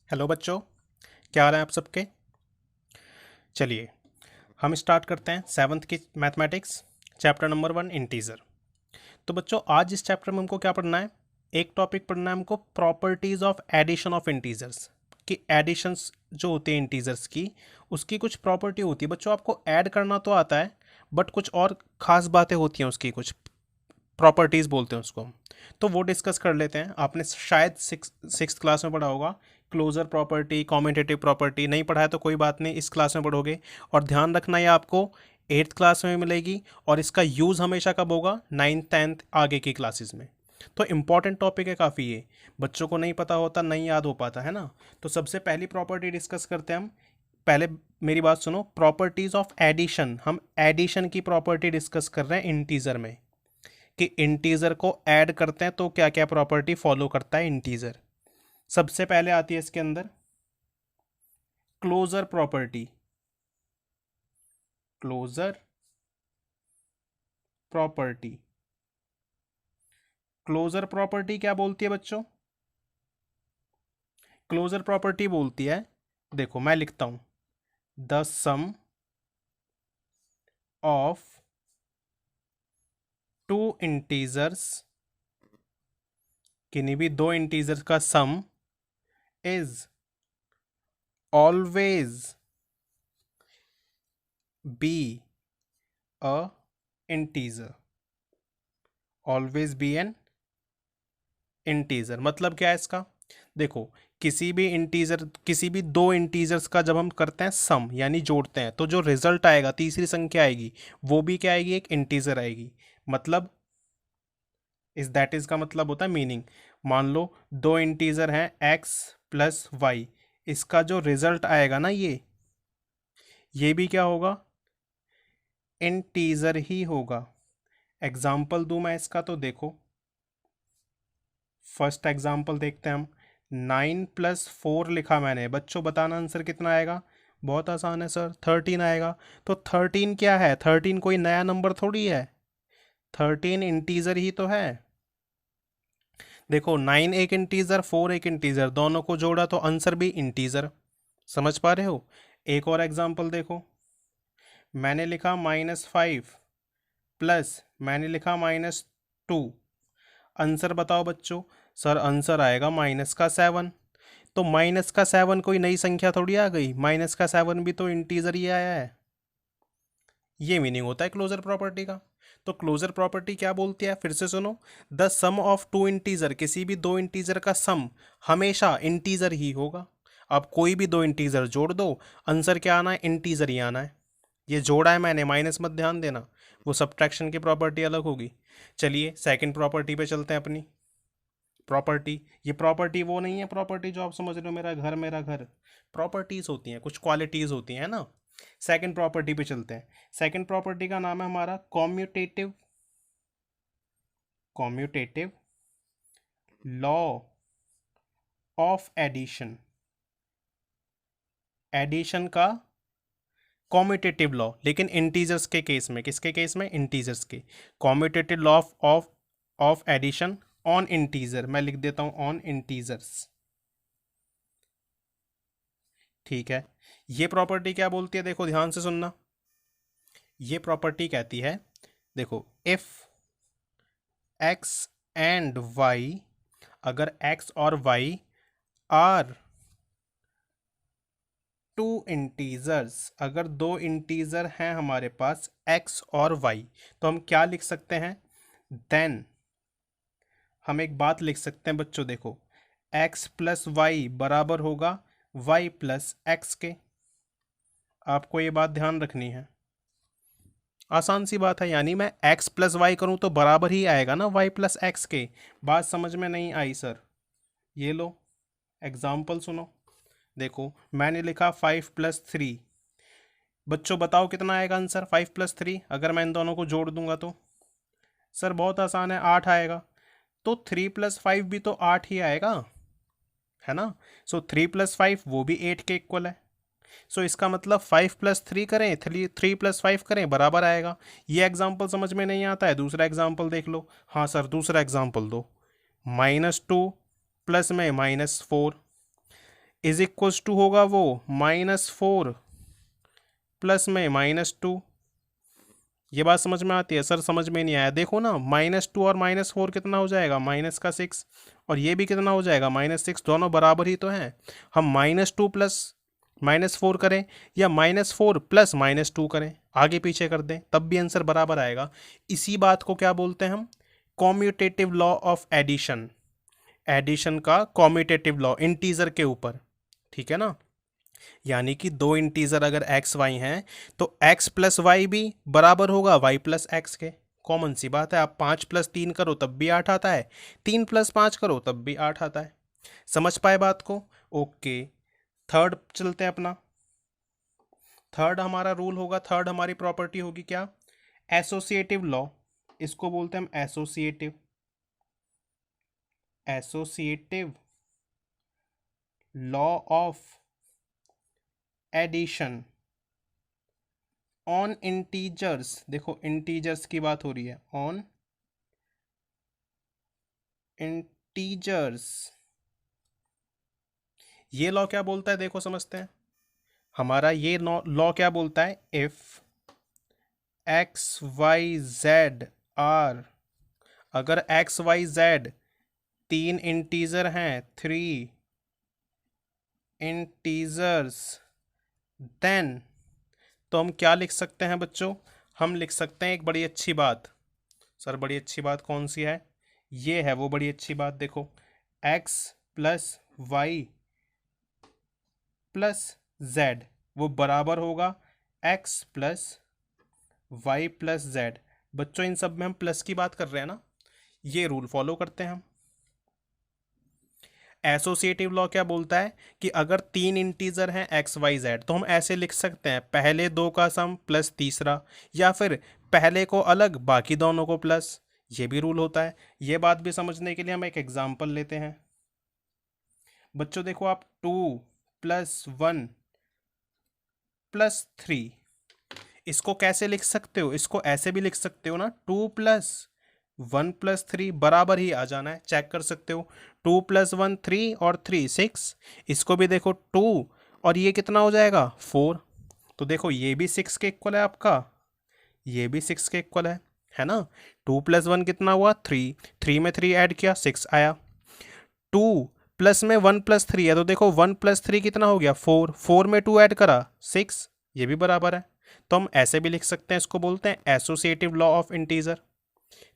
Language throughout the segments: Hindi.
हेलो बच्चों, क्या हाल है आप सबके। चलिए हम स्टार्ट करते हैं सेवन्थ की मैथमेटिक्स, चैप्टर नंबर 1 इंटीजर। तो बच्चों आज इस चैप्टर में हमको क्या पढ़ना है, एक टॉपिक पढ़ना है हमको properties of addition of integers. कि एडिशंस जो होती है इंटीजर्स की, उसकी कुछ प्रॉपर्टी होती है। बच्चों आपको ऐड करना तो आता है, बट कुछ और खास बातें होती हैं उसकी, कुछ प्रॉपर्टीज बोलते हैं उसको हम। तो वो डिस्कस कर लेते हैं। आपने शायद सिक्स क्लास में पढ़ा होगा क्लोजर प्रॉपर्टी, कॉम्यूटेटिव प्रॉपर्टी। नहीं पढ़ा है तो कोई बात नहीं, इस क्लास में पढ़ोगे। और ध्यान रखना ये आपको एट्थ क्लास में मिलेगी, और इसका यूज़ हमेशा कब होगा, नाइन्थ टेंथ आगे की क्लासेस में। तो इम्पॉर्टेंट टॉपिक है काफ़ी ये, बच्चों को नहीं पता होता, नहीं याद हो पाता है ना। तो सबसे पहली प्रॉपर्टी डिस्कस करते हैं हम। पहले मेरी बात सुनो, प्रॉपर्टीज ऑफ एडिशन। हम एडिशन की प्रॉपर्टी डिस्कस कर रहे हैं इंटीजर में, कि इंटीजर को ऐड करते हैं तो क्या क्या प्रॉपर्टी फॉलो करता है इंटीजर। सबसे पहले आती है इसके अंदर closure property. Closure property, closure property क्या बोलती है बच्चों, क्लोजर प्रॉपर्टी बोलती है, देखो मैं लिखता हूं, the sum of two integers, किन्हीं भी दो इंटीजर्स का sum is always be a integer. Always be an integer मतलब क्या है इसका, देखो किसी भी इंटीजर, किसी भी दो इंटीजर्स का जब हम करते हैं सम यानी जोड़ते हैं, तो जो रिजल्ट आएगा, तीसरी संख्या आएगी, वो भी क्या आएगी, एक इंटीजर आएगी। मतलब इस दैट इज का मतलब होता है मीनिंग। मान लो दो इंटीजर हैं x प्लस वाई, इसका जो रिजल्ट आएगा ना, ये भी क्या होगा, इंटीजर ही होगा। एग्जाम्पल दूं मैं इसका, तो देखो फर्स्ट एग्जाम्पल देखते हैं हम। 9 + 4 लिखा मैंने, बच्चों बताना आंसर कितना आएगा। बहुत आसान है सर, 13 आएगा। तो 13 क्या है, 13 कोई नया नंबर थोड़ी है, 13 इंटीजर ही तो है। देखो 9 एक इंटीजर, 4 एक इंटीजर, दोनों को जोड़ा तो आंसर भी इंटीजर। समझ पा रहे हो। एक और एग्जाम्पल देखो, मैंने लिखा -5 प्लस मैंने लिखा -2, आंसर बताओ बच्चों। सर आंसर आएगा -7। तो -7 कोई नई संख्या थोड़ी आ गई, -7 भी तो इंटीजर ही आया है। ये मीनिंग होता है क्लोजर प्रॉपर्टी का। तो क्लोजर प्रॉपर्टी क्या बोलती है, फिर से सुनो, the sum of two integer, किसी भी दो इंटीजर का सम हमेशा इंटीजर ही होगा। अब कोई भी दो इंटीजर जोड़ दो, आंसर क्या आना है, इंटीजर ही आना है। ये जोड़ा है मैंने, माइनस मत ध्यान देना, वो सब्ट्रैक्शन की प्रॉपर्टी अलग होगी। चलिए सेकंड प्रॉपर्टी पे चलते हैं अपनी। प्रॉपर्टी, ये प्रॉपर्टी वो नहीं है प्रॉपर्टी जो आप समझ रहे हो, मेरा घर मेरा घर। प्रॉपर्टीज होती हैं, कुछ क्वालिटीज होती हैं ना। सेकंड प्रॉपर्टी पे चलते हैं। सेकंड प्रॉपर्टी का नाम है हमारा commutative, commutative law of addition. Addition का कॉम्यूटेटिव लॉ, लेकिन इंटीजर्स के केस में, किसके केस में, इंटीजर्स के। Commutative law of of addition on integer, मैं लिख देता हूं ऑन इंटीजर्स। ठीक है, ये प्रॉपर्टी क्या बोलती है, देखो ध्यान से सुनना। ये प्रॉपर्टी कहती है, देखो इफ x एंड y, अगर x और y आर टू इंटीजर्स, अगर दो इंटीजर हैं हमारे पास x और y, तो हम क्या लिख सकते हैं, देन हम एक बात लिख सकते हैं बच्चों, देखो x प्लस वाई बराबर होगा y प्लस एक्स के। आपको ये बात ध्यान रखनी है, आसान सी बात है। यानी मैं x प्लस वाई करूँ तो बराबर ही आएगा ना y प्लस एक्स के। बात समझ में नहीं आई सर, ये लो एग्जाम्पल सुनो। देखो मैंने लिखा 5 + 3, बच्चों बताओ कितना आएगा आंसर, 5 + 3 अगर मैं इन दोनों को जोड़ दूंगा तो। सर बहुत आसान है, 8 आएगा। तो 3 + 5 भी तो 8 ही आएगा, है ना। सो 3 + 5 वो भी 8 के इक्वल है। सो इसका मतलब 5 + 3 करें, 3 + 5 करें, बराबर आएगा। ये एग्जाम्पल समझ में नहीं आता है, दूसरा एग्जाम्पल देख लो। हाँ सर दूसरा एग्जाम्पल दो, -2 प्लस में -4, इज इक्वल्स टू होगा वो -4 प्लस में -2। ये बात समझ में आती है सर? समझ में नहीं आया? देखो ना, -2 और -4 कितना हो जाएगा, -6, और ये भी कितना हो जाएगा, -6, दोनों बराबर ही तो हैं। हम -2 प्लस -4 करें या -4 प्लस -2 करें, आगे पीछे कर दें, तब भी आंसर बराबर आएगा। इसी बात को क्या बोलते हैं हम? Commutative law of addition. Addition का कॉम्यूटेटिव लॉ इंटीजर के ऊपर, ठीक है ना? यानी कि दो इंटीजर अगर एक्स वाई हैं तो एक्स प्लस वाई भी बराबर होगा वाई प्लस एक्स के। कॉमन सी बात है, आप 5 + 3 करो तब भी 8 आता है, 3 + 5 करो तब भी 8 आता है। समझ पाए बात को? ओके, थर्ड चलते हैं अपना। थर्ड हमारा रूल होगा, थर्ड हमारी प्रॉपर्टी होगी क्या? Associative law. इसको बोलते हैं हम associative, associative law of addition on integers. देखो इंटीजर्स की बात हो रही है, ऑन इंटीजर्स। ये लॉ क्या बोलता है, देखो समझते हैं। हमारा ये लॉ क्या बोलता है? If x y z are, अगर एक्स वाई जेड तीन इंटीजर हैं, 3 इंटीजर्स, देन तो हम क्या लिख सकते हैं बच्चों? हम लिख सकते हैं एक बड़ी अच्छी बात। सर बड़ी अच्छी बात कौन सी है? ये है वो बड़ी अच्छी बात। देखो, x plus y plus z वो बराबर होगा x plus y plus z. बच्चों इन सब में हम प्लस की बात कर रहे हैं ना, ये रूल फॉलो करते हैं हम। एसोसिएटिव लॉ क्या बोलता है कि अगर तीन इंटीजर हैं एक्स वाई जेड तो हम ऐसे लिख सकते हैं, पहले दो का सम प्लस तीसरा, या फिर पहले को अलग बाकी दोनों को प्लस। ये भी रूल होता है। ये बात भी समझने के लिए हम एक एग्जांपल लेते हैं। बच्चों देखो, आप 2+1+3 इसको कैसे लिख सकते हो? इसको ऐसे भी लिख सकते हो ना, 2+1+3 बराबर ही आ जाना है, चेक कर सकते हो। 2+1 3 और 3 6। इसको भी देखो 2 और ये कितना हो जाएगा 4। तो देखो ये भी 6 के इक्वल है आपका, ये भी 6 के इक्वल है ना? 2+1 कितना हुआ 3, 3 में 3 ऐड किया 6 आया। 2 प्लस में 1+3 है तो देखो 1+3 कितना हो गया 4, 4 में 2 ऐड करा 6, ये भी बराबर है। तो हम ऐसे भी लिख सकते हैं, इसको बोलते हैं एसोसिएटिव लॉ ऑफ इंटीजर।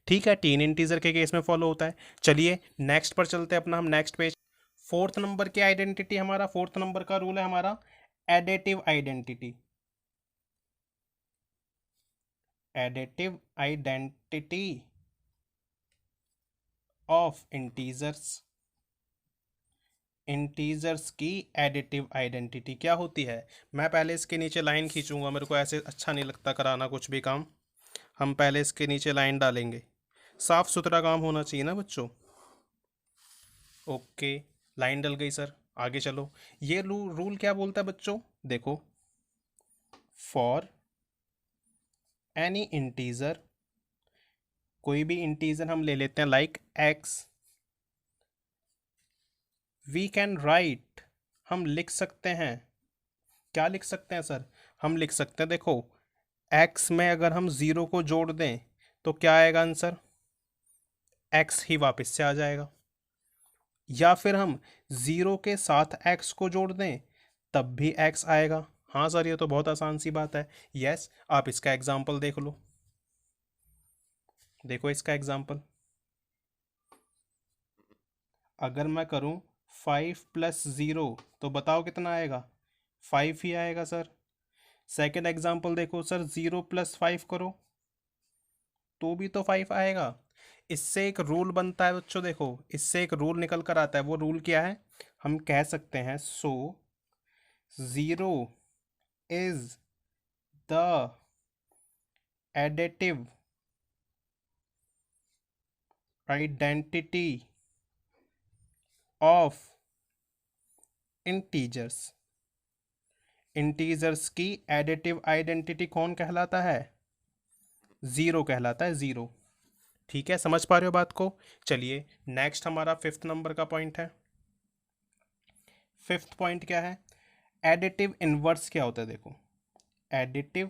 ठीक है, तीन इंटीजर के केस में फॉलो होता है। चलिए नेक्स्ट पर चलते हैं अपना हम, नेक्स्ट पेज। फोर्थ नंबर की आइडेंटिटी हमारा, फोर्थ नंबर का रूल है हमारा additive identity. Additive identity of integers. Integers की एडिटिव आइडेंटिटी क्या होती है? मैं पहले इसके नीचे लाइन खींचूंगा, मेरे को ऐसे अच्छा नहीं लगता कराना कुछ भी काम। हम पहले इसके नीचे लाइन डालेंगे, साफ सुथरा काम होना चाहिए ना बच्चों। ओके, लाइन डल गई सर, आगे चलो। ये रूल क्या बोलता है बच्चों? देखो, फॉर एनी इंटीजर, कोई भी इंटीजर हम ले लेते हैं like x, we can write, हम लिख सकते हैं। क्या लिख सकते हैं सर? हम लिख सकते हैं, देखो एक्स में अगर हम ज़ीरो को जोड़ दें तो क्या आएगा आंसर? एक्स ही वापस से आ जाएगा। या फिर हम ज़ीरो के साथ एक्स को जोड़ दें तब भी एक्स आएगा। हाँ सर, ये तो बहुत आसान सी बात है। यस, आप इसका एग्जाम्पल देख लो, देखो इसका एग्जाम्पल। अगर मैं करूँ 5+0 तो बताओ कितना आएगा? 5 ही आएगा सर। सेकेंड एग्जाम्पल देखो सर, 0+5 करो तो भी तो 5 आएगा। इससे एक रूल बनता है बच्चों, देखो इससे एक रूल निकल कर आता है। वो रूल क्या है? हम कह सकते हैं, सो 0 is the additive identity of integers. Integers की एडिटिव आइडेंटिटी कौन कहलाता है? ज़ीरो कहलाता है, ज़ीरो। ठीक है, समझ पा रहे हो बात को? चलिए नेक्स्ट हमारा फिफ्थ नंबर का पॉइंट है। फिफ्थ पॉइंट क्या है, एडिटिव इनवर्स क्या होता है, देखो एडिटिव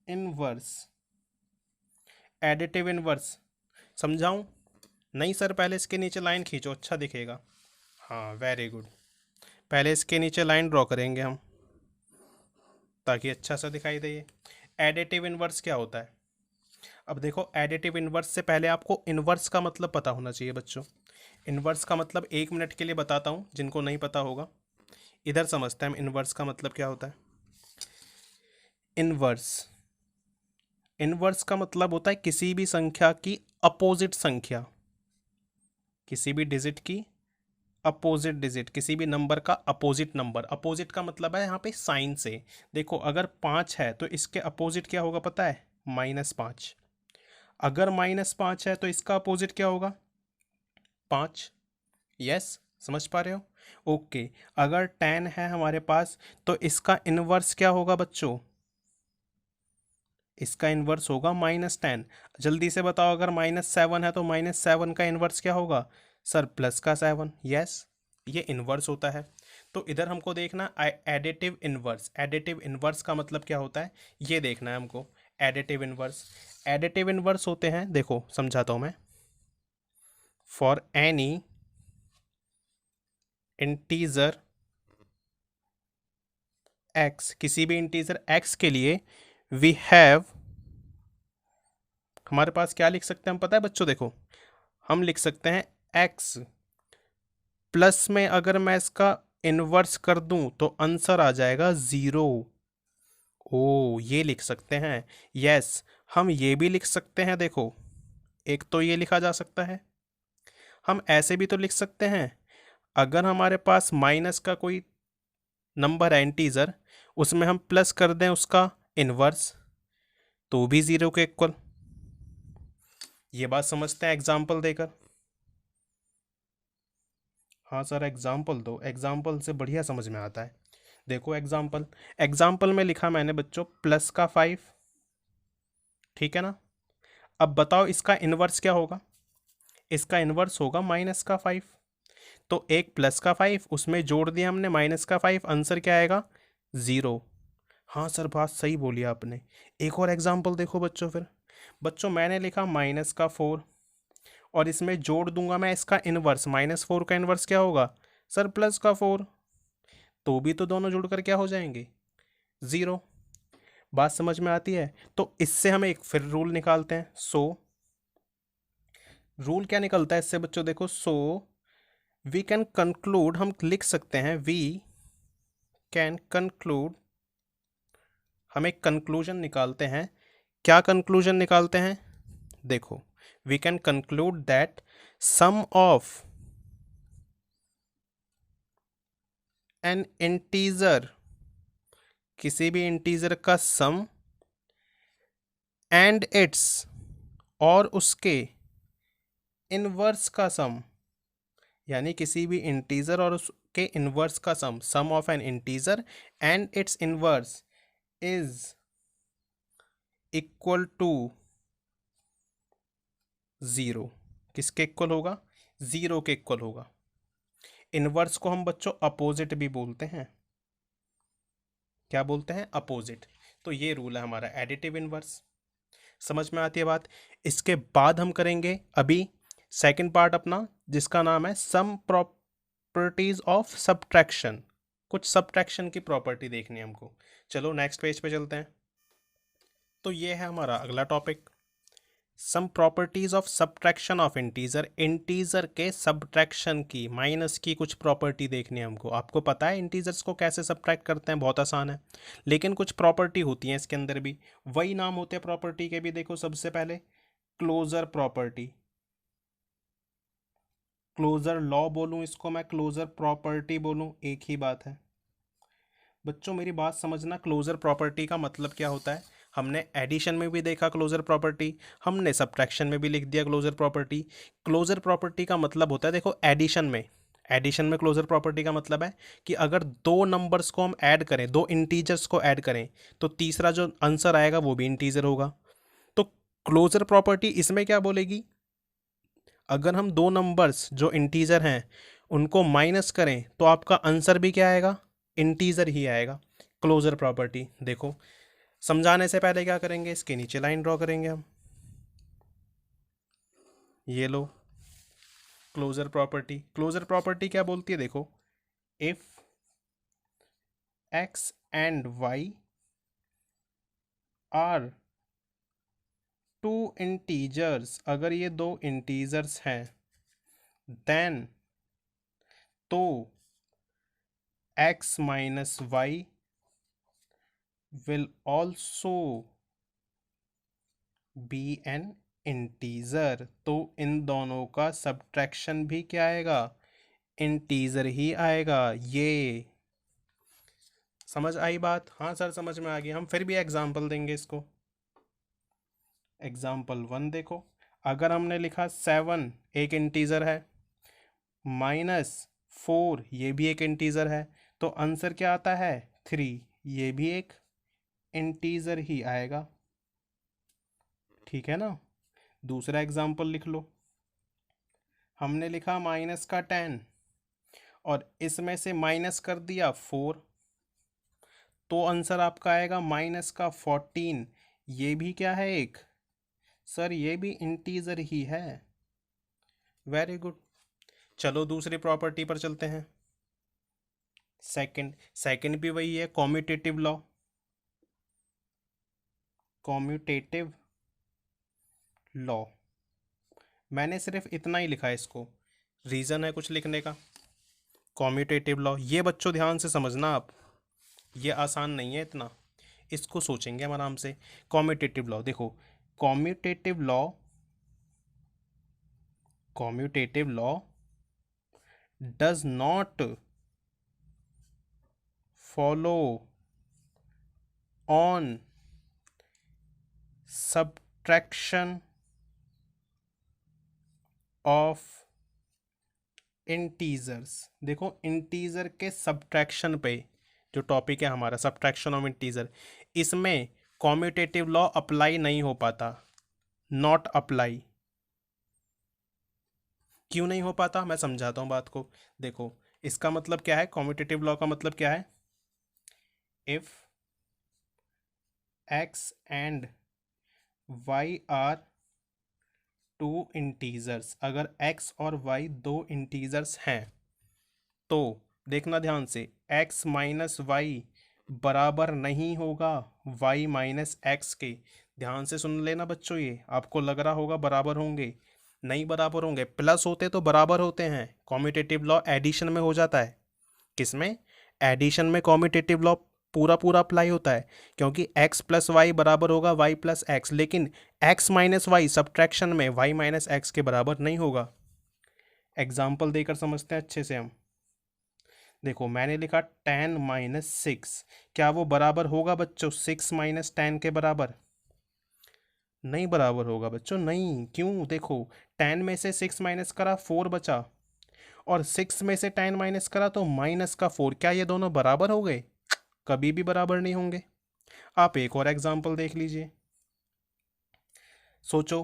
इनवर्स, एडिटिव इनवर्स समझाऊं? नहीं सर, पहले इसके नीचे लाइन खींचो, अच्छा दिखेगा। हाँ वेरी गुड, पहले इसके नीचे लाइन ड्रॉ करेंगे हम ताकि अच्छा सा दिखाई दे ये। एडिटिव इनवर्स क्या होता है? अब देखो, एडिटिव इनवर्स से पहले आपको इनवर्स का मतलब पता होना चाहिए बच्चों। इनवर्स का मतलब 1 मिनट के लिए बताता हूँ, जिनको नहीं पता होगा इधर समझते हैं हम इनवर्स का मतलब क्या होता है। इनवर्स, इनवर्स का मतलब होता है किसी भी संख्या की अपोजिट संख्या, किसी भी डिजिट की अपोजिट डिजिट, किसी भी नंबर का अपोजिट नंबर। अपोजिट का मतलब है यहाँ पे साइन से। देखो अगर 5 है तो इसके अपोजिट क्या होगा पता है, -5। अगर -5 है तो इसका अपोजिट क्या होगा, 5। यस, समझ पा रहे हो? ओके। अगर 10 है हमारे पास तो इसका इनवर्स क्या होगा बच्चों, इसका इनवर्स होगा -10। जल्दी से बताओ, अगर -7 है तो -7 का इनवर्स क्या होगा सर, +7। यस, ये इनवर्स होता है। तो इधर हमको देखना एडिटिव इनवर्स। एडिटिव इनवर्स का मतलब क्या होता है ये देखना है हमको। एडिटिव इनवर्स, एडिटिव इनवर्स होते हैं, देखो समझाता हूँ मैं। फॉर एनी इंटीजर x, किसी भी इंटीजर x के लिए वी हैव, हमारे पास क्या लिख सकते हैं हम पता है बच्चों, देखो हम लिख सकते हैं x प्लस में अगर मैं इसका इनवर्स कर दूं तो आंसर आ जाएगा 0। ओ ये लिख सकते हैं। यस, हम ये भी लिख सकते हैं, देखो एक तो ये लिखा जा सकता है, हम ऐसे भी तो लिख सकते हैं, अगर हमारे पास माइनस का कोई नंबर है इंटीजर, उसमें हम प्लस कर दें उसका इनवर्स तो भी 0 के इक्वल। ये बात समझते हैं एग्जाम्पल देकर। हाँ सर एग्जाम्पल दो, एग्जाम्पल से बढ़िया समझ में आता है। देखो एग्जाम्पल, एग्जाम्पल में लिखा मैंने बच्चों +5, ठीक है ना। अब बताओ इसका इनवर्स क्या होगा, इसका इनवर्स होगा -5। तो एक +5 उसमें जोड़ दिया हमने -5, आंसर क्या आएगा 0। हाँ सर बात सही बोली आपने। एक और एग्जाम्पल देखो बच्चों फिर। बच्चों मैंने लिखा -4 और इसमें जोड़ दूंगा मैं इसका इनवर्स, -4 का इनवर्स क्या होगा सर +4, तो भी तो दोनों जुड़कर क्या हो जाएंगे 0। बात समझ में आती है? तो इससे हम एक फिर रूल निकालते हैं। रूल क्या निकलता है इससे बच्चों, देखो वी कैन कंक्लूड, हम लिख सकते हैं वी कैन कंक्लूड, हम एक कंक्लूजन निकालते हैं। क्या कंक्लूजन निकालते हैं, देखो we can conclude that sum of an integer, किसी भी इंटीजर का सम एंड इट्स, और उसके इनवर्स का सम, यानी किसी भी इंटीजर और उसके इनवर्स का sum of an integer and its inverse is equal to 0। किसके इक्वल होगा, 0 के इक्वल होगा। इनवर्स को हम बच्चों अपोजिट भी बोलते हैं, क्या बोलते हैं, अपोजिट। तो ये रूल है हमारा एडिटिव इनवर्स। समझ में आती है बात? इसके बाद हम करेंगे अभी सेकंड पार्ट अपना, जिसका नाम है सम प्रॉपर्टीज ऑफ सब्ट्रैक्शन। कुछ सब्ट्रैक्शन की प्रॉपर्टी देखनी है हमको। चलो नेक्स्ट पेज पे चलते हैं। तो ये है हमारा अगला टॉपिक, some properties of subtraction of integer. Integer के सब्ट्रैक्शन की, माइनस की कुछ प्रॉपर्टी देखनी है हमको। आपको पता है इंटीजर्स को कैसे सब्ट्रैक्ट करते हैं, बहुत आसान है, लेकिन कुछ प्रॉपर्टी होती हैं इसके अंदर भी। वही नाम होते हैं प्रॉपर्टी के भी। देखो सबसे पहले क्लोजर प्रॉपर्टी, क्लोजर लॉ बोलूं इसको मैं, क्लोजर प्रॉपर्टी बोलूं, एक ही बात है। बच्चों मेरी बात समझना, क्लोजर प्रॉपर्टी का मतलब क्या होता है। हमने एडिशन में भी देखा क्लोजर प्रॉपर्टी, हमने सब्ट्रैक्शन में भी लिख दिया क्लोजर प्रॉपर्टी। क्लोजर प्रॉपर्टी का मतलब होता है, देखो एडिशन में क्लोजर प्रॉपर्टी का मतलब है कि अगर दो नंबर्स को हम ऐड करें, दो इंटीजर्स को ऐड करें, तो तीसरा जो आंसर आएगा वो भी इंटीजर होगा। तो क्लोजर प्रॉपर्टी इसमें क्या बोलेगी, अगर हम दो नंबर्स जो इंटीजर हैं उनको माइनस करें तो आपका आंसर भी क्या आएगा, इंटीजर ही आएगा। क्लोजर प्रॉपर्टी देखो, समझाने से पहले क्या करेंगे, इसके नीचे लाइन ड्रॉ करेंगे हम। ये लो क्लोजर प्रॉपर्टी। क्लोजर प्रॉपर्टी क्या बोलती है देखो, if x and y are two integers, अगर ये दो इंटीजर्स हैं, देन तो x minus y will also be an integer. तो इन दोनों का सब्ट्रैक्शन भी क्या आएगा, इंटीजर ही आएगा। ये समझ आई बात? हाँ सर समझ में आ गई। हम फिर भी एग्जाम्पल देंगे इसको। एग्जाम्पल 1 देखो, अगर हमने लिखा 7 एक इंटीजर है, -4 ये भी एक इंटीजर है, तो आंसर क्या आता है 3, ये भी एक इंटीजर ही आएगा। ठीक है ना। दूसरा एग्जाम्पल लिख लो, हमने लिखा -10 और इसमें से माइनस कर दिया 4, तो आंसर आपका आएगा -14। ये भी क्या है एक, सर ये भी इंटीजर ही है। Very good. चलो दूसरी प्रॉपर्टी पर चलते हैं। सेकंड भी वही है, कॉम्यूटेटिव लॉ। कॉम्यूटेटिव लॉ, मैंने सिर्फ इतना ही लिखा है इसको, रीज़न है कुछ लिखने का। कॉम्यूटेटिव लॉ, ये बच्चों ध्यान से समझना आप, ये आसान नहीं है इतना, इसको सोचेंगे हम आराम से। कॉम्यूटेटिव लॉ देखो, commutative law, commutative law does not follow on subtraction of integers. देखो इंटीजर के सब्ट्रैक्शन पे जो टॉपिक है हमारा, सब्ट्रैक्शन ऑफ इंटीजर, इसमें कॉम्यूटेटिव लॉ अप्लाई नहीं हो पाता, नॉट अप्लाई। क्यों नहीं हो पाता, मैं समझाता हूँ बात को। देखो इसका मतलब क्या है, कॉम्यूटेटिव लॉ का मतलब क्या है, if x and y are two integers, अगर x और y दो इंटीजर्स हैं, तो देखना ध्यान से, x माइनस वाई बराबर नहीं होगा y माइनस एक्स के। ध्यान से सुन लेना बच्चों, ये आपको लग रहा होगा बराबर होंगे, नहीं बराबर होंगे। प्लस होते तो बराबर होते हैं, कॉम्यूटेटिव लॉ एडिशन में हो जाता है। किसमें, एडिशन में कॉम्यूटेटिव लॉ पूरा पूरा अप्लाई होता है, क्योंकि x प्लस वाई बराबर होगा y प्लस एक्स, लेकिन x माइनस वाई सब्ट्रैक्शन में y माइनस एक्स के बराबर नहीं होगा। एग्जाम्पल देकर समझते हैं अच्छे से हम। देखो मैंने लिखा 10 माइनस 6, क्या वो बराबर होगा बच्चों 6 माइनस 10 के बराबर? नहीं बराबर होगा बच्चों, नहीं। क्यों, देखो 10 में से 6 माइनस करा 4 बचा, और 6 में से 10 माइनस करा तो माइनस का 4, क्या ये दोनों बराबर हो गए? कभी भी बराबर नहीं होंगे। आप एक और एग्जाम्पल देख लीजिए, सोचो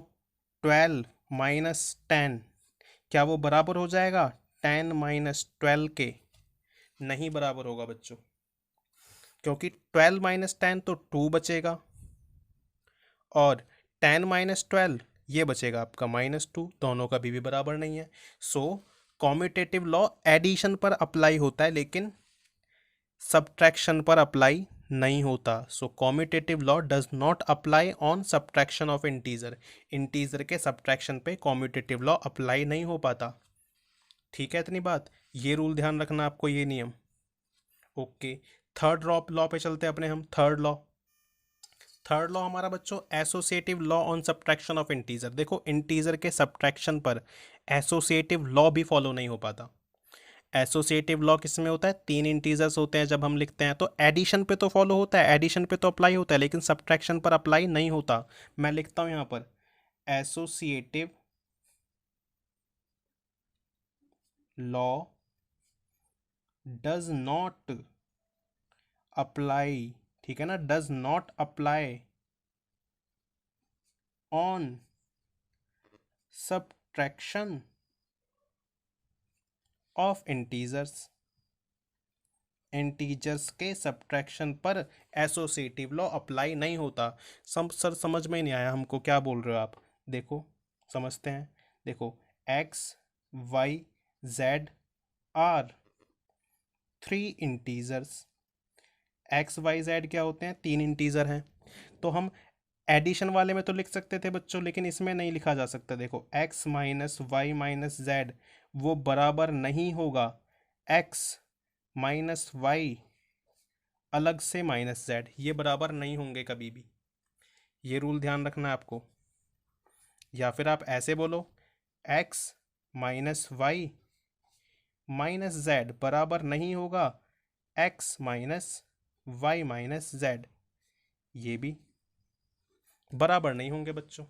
12 माइनस 10, क्या वो बराबर हो जाएगा 10 माइनस 12 के? नहीं बराबर होगा बच्चों, क्योंकि 12 माइनस 10 तो 2 बचेगा, और 10 माइनस 12 ये बचेगा आपका -2, दोनों का भी बराबर नहीं है। सो कॉम्यूटेटिव लॉ एडिशन पर अप्लाई होता है, लेकिन सब्ट्रैक्शन पर अप्लाई नहीं होता। So commutative law does not apply on subtraction of integer. Integer के सब्ट्रैक्शन पे कॉम्यूटेटिव लॉ अप्लाई नहीं हो पाता। ठीक है इतनी बात, ये रूल ध्यान रखना आपको, ये नियम। ओके, थर्ड लॉ पे चलते हैं अपने हम। थर्ड लॉ हमारा बच्चों associative law on subtraction of integer. देखो इंटीजर के सब्ट्रैक्शन पर एसोसिएटिव लॉ भी फॉलो नहीं हो पाता। एसोसिएटिव लॉ किस में होता है, 3 इंटीजर्स होते हैं जब हम लिखते हैं, तो एडिशन पे तो फॉलो होता है, एडिशन पे तो अप्लाई होता है, लेकिन सब्ट्रैक्शन पर अप्लाई नहीं होता। मैं लिखता हूं यहां पर, associative law does not apply, ठीक है ना, does not apply on subtraction of integers, integers के सब्ट्रैक्शन पर एसोसिएटिव लॉ अप्लाई नहीं होता। सर समझ में नहीं आया हमको, क्या बोल रहे हो आप? देखो समझते हैं। देखो x y z are three integers. X y z क्या होते हैं? तीन इंटीजर हैं। तो हम एडिशन वाले में तो लिख सकते थे बच्चों, लेकिन इसमें नहीं लिखा जा सकता। देखो x minus y minus z वो बराबर नहीं होगा एक्स माइनस वाई अलग से माइनस जेड, ये बराबर नहीं होंगे कभी भी। ये रूल ध्यान रखना है आपको। या फिर आप ऐसे बोलो x minus y minus z बराबर नहीं होगा x minus y minus z, ये भी बराबर नहीं होंगे बच्चों।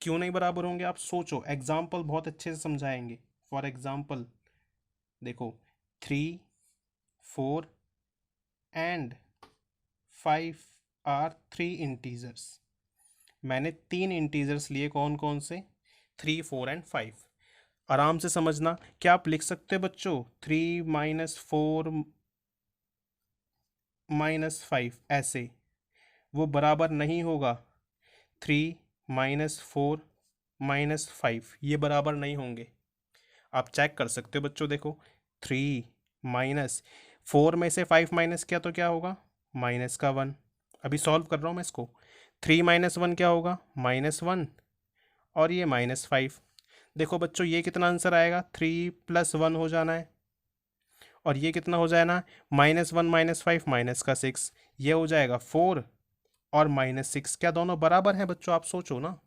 क्यों नहीं बराबर होंगे आप सोचो, एग्जाम्पल बहुत अच्छे से समझाएंगे। फॉर एग्जाम्पल देखो 3, 4 एंड 5 आर थ्री इंटीजर्स। मैंने तीन इंटीजर्स लिए, कौन कौन से? 3, 4 एंड 5। आराम से समझना। क्या आप लिख सकते हो बच्चों 3 माइनस 4 माइनस 5 ऐसे? वो बराबर नहीं होगा 3 माइनस 4 माइनस 5, ये बराबर नहीं होंगे। आप चेक कर सकते हो बच्चों। देखो 3 माइनस 4 में से 5 माइनस किया तो क्या होगा? माइनस का 1। अभी सॉल्व कर रहा हूँ मैं इसको। 3 माइनस 1 क्या होगा? -1, और ये -5। देखो बच्चों ये कितना आंसर आएगा? 3 + 1 हो जाना है, और ये कितना हो जाना? -1 -5 माइनस का 6, ये हो जाएगा 4 और -6। क्या दोनों बराबर हैं बच्चों? आप सोचो ना।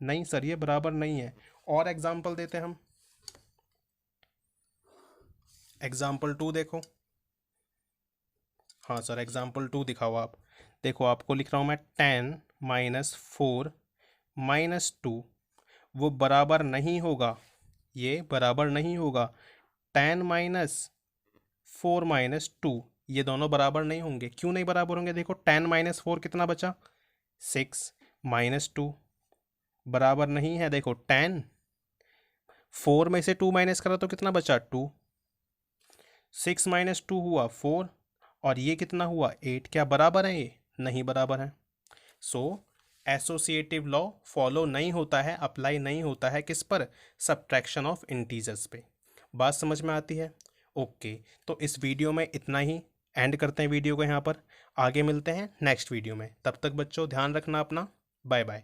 नहीं सर ये बराबर नहीं है। और एग्जाम्पल देते हैं हम। एग्जाम्पल 2 देखो। हाँ सर एग्जाम्पल 2 दिखाओ आप। देखो आपको लिख रहा हूँ मैं 10 माइनस 4 माइनस 2 वो बराबर नहीं होगा, ये बराबर नहीं होगा 10 माइनस 4 माइनस 2, ये दोनों बराबर नहीं होंगे। क्यों नहीं बराबर होंगे? देखो 10 माइनस 4 कितना बचा? 6 माइनस 2 बराबर नहीं है। देखो 10, 4 में से 2 माइनस करा तो कितना बचा? 2। 6 माइनस 2 हुआ 4, और ये कितना हुआ? 8। क्या बराबर है? ये नहीं बराबर है। सो एसोसिएटिव लॉ फॉलो नहीं होता है, अप्लाई नहीं होता है किस पर? सब्ट्रैक्शन ऑफ इंटीजर्स पे। बात समझ में आती है? ओके, तो इस वीडियो में इतना ही। एंड करते हैं वीडियो को यहाँ पर। आगे मिलते हैं नेक्स्ट वीडियो में। तब तक बच्चों ध्यान रखना अपना। Bye bye.